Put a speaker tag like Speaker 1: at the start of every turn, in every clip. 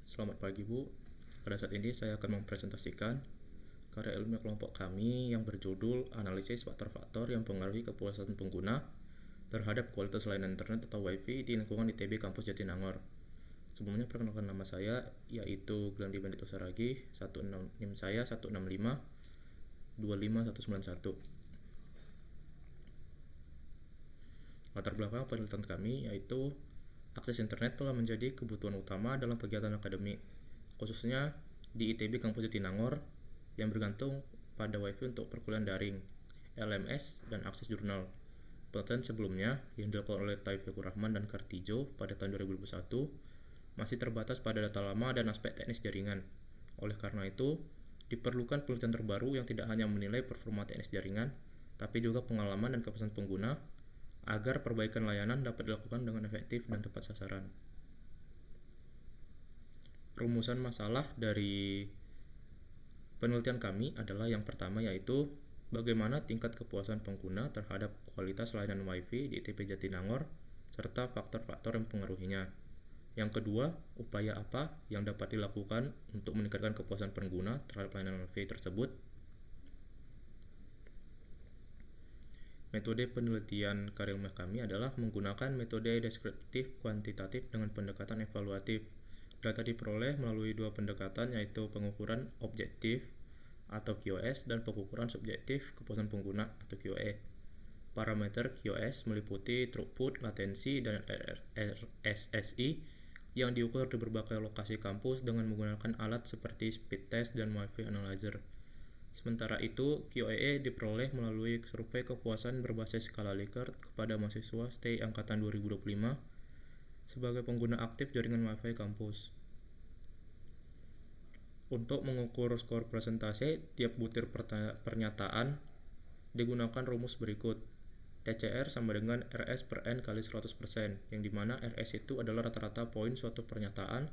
Speaker 1: Selamat pagi Bu. Pada saat ini saya akan mempresentasikan karya ilmiah kelompok kami yang berjudul Analisis Faktor-Faktor yang Mempengaruhi Kepuasan Pengguna terhadap Kualitas Layanan Internet atau Wi-Fi di lingkungan ITB Kampus Jatinangor. Sebelumnya perkenalkan nama saya yaitu Glandi Bandito Saragi, NIM saya 165 25191. Latar belakang penelitian kami yaitu akses internet telah menjadi kebutuhan utama dalam kegiatan akademik, khususnya di ITB Kampus Jatinangor yang bergantung pada Wi-Fi untuk perkuliahan daring, LMS, dan akses jurnal. Penelitian sebelumnya yang dilakukan oleh Taufikur Rahman dan Kartijo pada tahun 2021 masih terbatas pada data lama dan aspek teknis jaringan. Oleh karena itu, diperlukan penelitian terbaru yang tidak hanya menilai performa teknis jaringan, tapi juga pengalaman dan kepuasan pengguna agar perbaikan layanan dapat dilakukan dengan efektif dan tepat sasaran. Rumusan masalah dari penelitian kami adalah yang pertama yaitu bagaimana tingkat kepuasan pengguna terhadap kualitas layanan Wi-Fi di ITB Jatinangor serta faktor-faktor yang mempengaruhinya. Yang kedua, upaya apa yang dapat dilakukan untuk meningkatkan kepuasan pengguna terhadap layanan Wi-Fi tersebut. Metode penelitian karya ilmiah kami adalah menggunakan metode deskriptif kuantitatif dengan pendekatan evaluatif. Data diperoleh melalui dua pendekatan yaitu pengukuran objektif atau QoS dan pengukuran subjektif kepuasan pengguna atau QoE. Parameter QoS meliputi throughput, latensi, dan RSSI yang diukur di berbagai lokasi kampus dengan menggunakan alat seperti speed test dan Wi-Fi analyzer. Sementara itu, QoE diperoleh melalui survei kepuasan berbasis skala Likert kepada mahasiswa stay angkatan 2025 sebagai pengguna aktif jaringan Wi-Fi kampus. Untuk mengukur skor presentasi tiap butir pernyataan digunakan rumus berikut. TCR sama dengan RS per N kali 100%, yang dimana RS itu adalah rata-rata poin suatu pernyataan,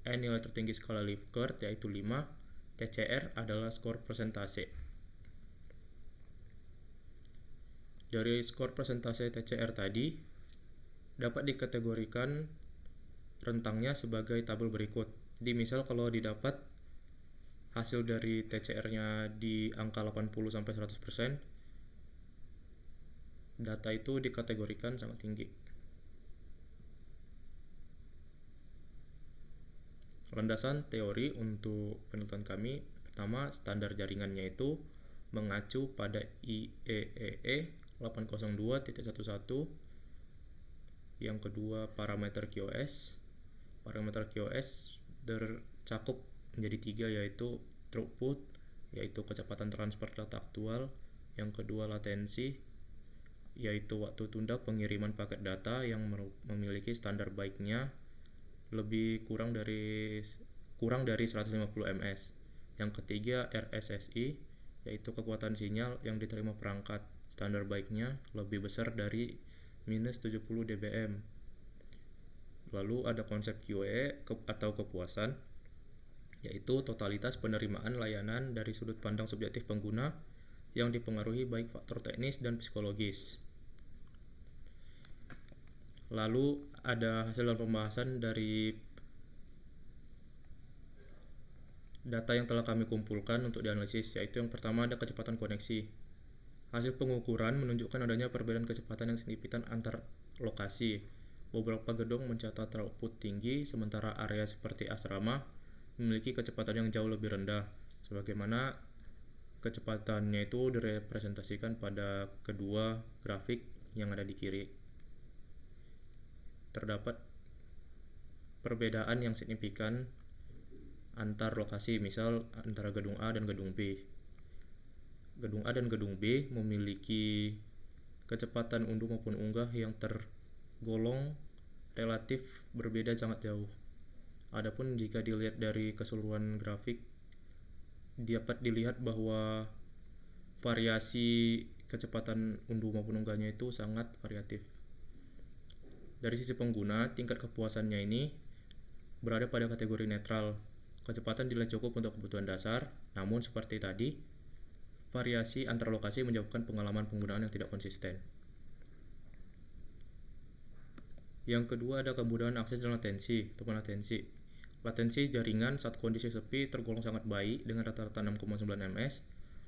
Speaker 1: N nilai tertinggi skala Likert yaitu 5, TCR adalah skor presentase. Dari skor presentase TCR tadi dapat dikategorikan rentangnya sebagai tabel berikut. Jadi misal kalau didapat hasil dari TCR-nya di angka 80-100%, data itu dikategorikan sangat tinggi. Landasan teori untuk penelitian kami, pertama standar jaringannya itu mengacu pada IEEE 802.11. Yang kedua parameter QoS. Parameter QoS tercakup menjadi 3 yaitu throughput, yaitu kecepatan transfer data aktual. Yang kedua latensi, yaitu waktu tunda pengiriman paket data yang memiliki standar baiknya kurang dari 150 ms. Yang ketiga RSSI, yaitu kekuatan sinyal yang diterima perangkat, standar baiknya lebih besar dari minus 70 dBm. Lalu ada konsep QoE atau kepuasan, yaitu totalitas penerimaan layanan dari sudut pandang subjektif pengguna yang dipengaruhi baik faktor teknis dan psikologis. Lalu ada hasil pembahasan dari data yang telah kami kumpulkan untuk dianalisis, yaitu yang pertama ada kecepatan koneksi. Hasil pengukuran menunjukkan adanya perbedaan kecepatan yang signifikan antar lokasi. Beberapa gedung mencatat throughput tinggi, sementara area seperti asrama memiliki kecepatan yang jauh lebih rendah, sebagaimana kecepatannya itu direpresentasikan pada kedua grafik yang ada di kiri. Terdapat perbedaan yang signifikan antar lokasi, misal antara gedung A dan gedung B. Gedung A dan gedung B memiliki kecepatan unduh maupun unggah yang tergolong relatif berbeda sangat jauh. Adapun jika dilihat dari keseluruhan grafik, dapat dilihat bahwa variasi kecepatan unduh maupun unggahnya itu sangat variatif. Dari sisi pengguna, tingkat kepuasannya ini berada pada kategori netral. Kecepatan dinilai cukup untuk kebutuhan dasar, namun seperti tadi, variasi antar lokasi menyebabkan pengalaman penggunaan yang tidak konsisten. Yang kedua ada kemudahan akses dan latensi. Latensi jaringan saat kondisi sepi tergolong sangat baik dengan rata-rata 6,9 ms,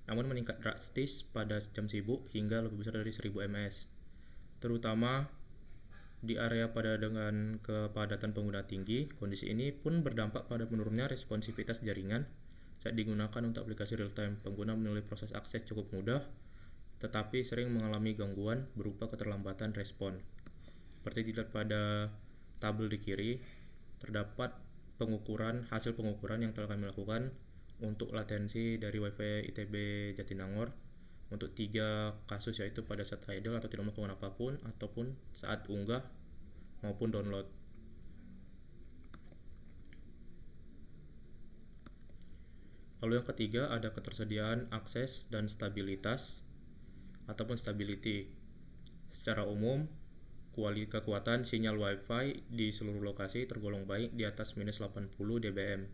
Speaker 1: namun meningkat drastis pada jam sibuk hingga lebih besar dari 1000 ms, terutama di area pada dengan kepadatan pengguna tinggi. Kondisi ini pun berdampak pada menurunnya responsivitas jaringan saat digunakan untuk aplikasi real-time. Pengguna menilai proses akses cukup mudah, tetapi sering mengalami gangguan berupa keterlambatan respon. Seperti dilihat pada tabel di kiri, terdapat hasil pengukuran yang telah kami lakukan untuk latensi dari WiFi ITB Jatinangor untuk 3 kasus, yaitu pada saat idle atau tidak melakukan apapun, ataupun saat unggah maupun download. Lalu yang ketiga ada ketersediaan akses dan stabilitas ataupun stability. Secara umum, kekuatan sinyal Wi-Fi di seluruh lokasi tergolong baik di atas minus 80 dBm.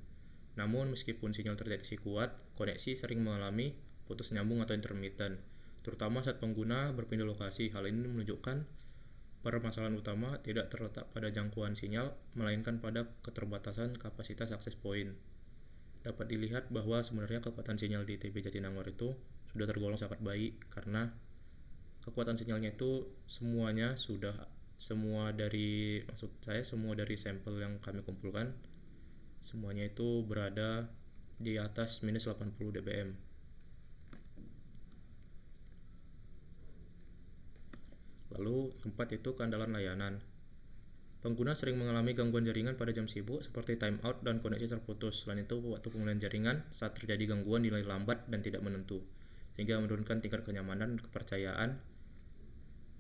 Speaker 1: Namun meskipun sinyal terdeteksi kuat, koneksi sering mengalami putus nyambung atau intermittent, terutama saat pengguna berpindah lokasi. Hal ini menunjukkan permasalahan utama tidak terletak pada jangkauan sinyal, melainkan pada keterbatasan kapasitas akses point. Dapat dilihat bahwa sebenarnya kekuatan sinyal di ITB Jatinangor itu sudah tergolong sangat baik, karena kekuatan sinyalnya itu semua dari sampel yang kami kumpulkan, semuanya itu berada di atas minus 80 dBm. Lalu keempat itu keandalan layanan. Pengguna sering mengalami gangguan jaringan pada jam sibuk seperti timeout dan koneksi terputus. Selain itu, waktu pemulihan jaringan saat terjadi gangguan dinilai lambat dan tidak menentu, sehingga menurunkan tingkat kenyamanan dan kepercayaan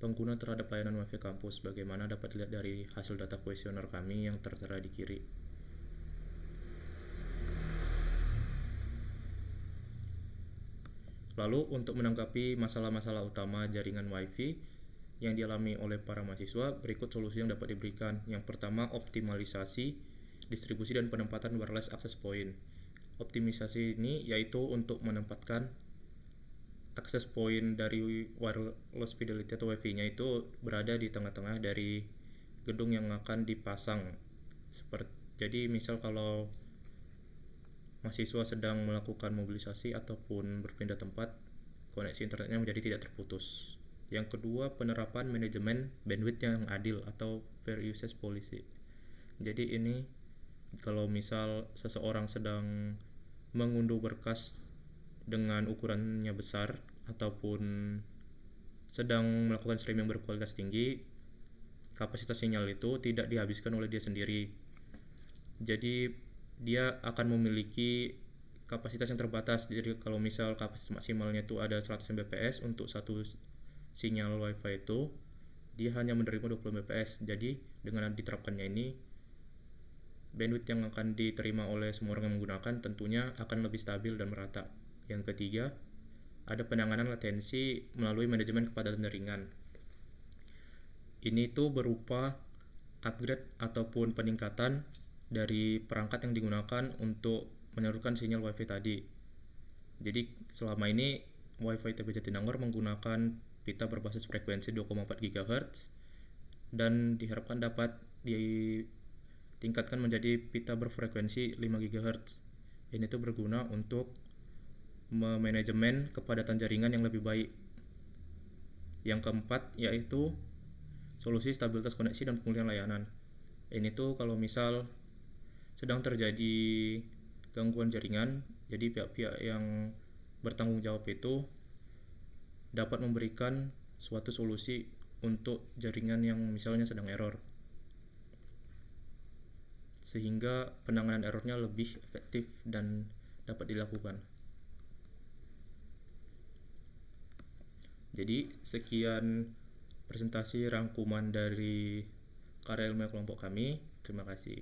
Speaker 1: pengguna terhadap layanan Wi-Fi kampus. Bagaimana dapat dilihat dari hasil data kuesioner kami yang tertera di kiri. Lalu untuk menanggapi masalah-masalah utama jaringan Wi-Fi yang dialami oleh para mahasiswa, berikut solusi yang dapat diberikan. Yang pertama, optimalisasi distribusi dan penempatan wireless access point. Optimisasi ini yaitu untuk menempatkan access point dari wireless fidelity atau Wi-Fi-nya itu berada di tengah-tengah dari gedung yang akan dipasang. Jadi misal kalau mahasiswa sedang melakukan mobilisasi ataupun berpindah tempat, koneksi internetnya menjadi tidak terputus. Yang kedua, penerapan manajemen bandwidth yang adil atau fair usage policy. Jadi ini kalau misal seseorang sedang mengunduh berkas dengan ukurannya besar ataupun sedang melakukan streaming berkualitas tinggi, kapasitas sinyal itu tidak dihabiskan oleh dia sendiri. Jadi dia akan memiliki kapasitas yang terbatas. Jadi kalau misal kapasitas maksimalnya itu ada 100 Mbps untuk satu sinyal Wi-Fi itu, dia hanya menerima 20 Mbps. Jadi dengan diterapkannya ini, bandwidth yang akan diterima oleh semua orang yang menggunakan tentunya akan lebih stabil dan merata. Yang ketiga, ada penanganan latensi melalui manajemen kepadatan jaringan. Ini tuh berupa upgrade ataupun peningkatan dari perangkat yang digunakan untuk menyalurkan sinyal Wi-Fi tadi. Jadi selama ini Wi-Fi ITB Jatinangor menggunakan pita berbasis frekuensi 2,4 GHz dan diharapkan dapat ditingkatkan menjadi pita berfrekuensi 5 GHz. Ini tuh berguna untuk memanajemen kepadatan jaringan yang lebih baik. Yang keempat yaitu solusi stabilitas koneksi dan pemulihan layanan. Ini tuh kalau misal sedang terjadi gangguan jaringan, jadi pihak-pihak yang bertanggung jawab itu dapat memberikan suatu solusi untuk jaringan yang misalnya sedang error, sehingga penanganan errornya lebih efektif dan dapat dilakukan. Jadi sekian presentasi rangkuman dari karya ilmiah kelompok kami. Terima kasih.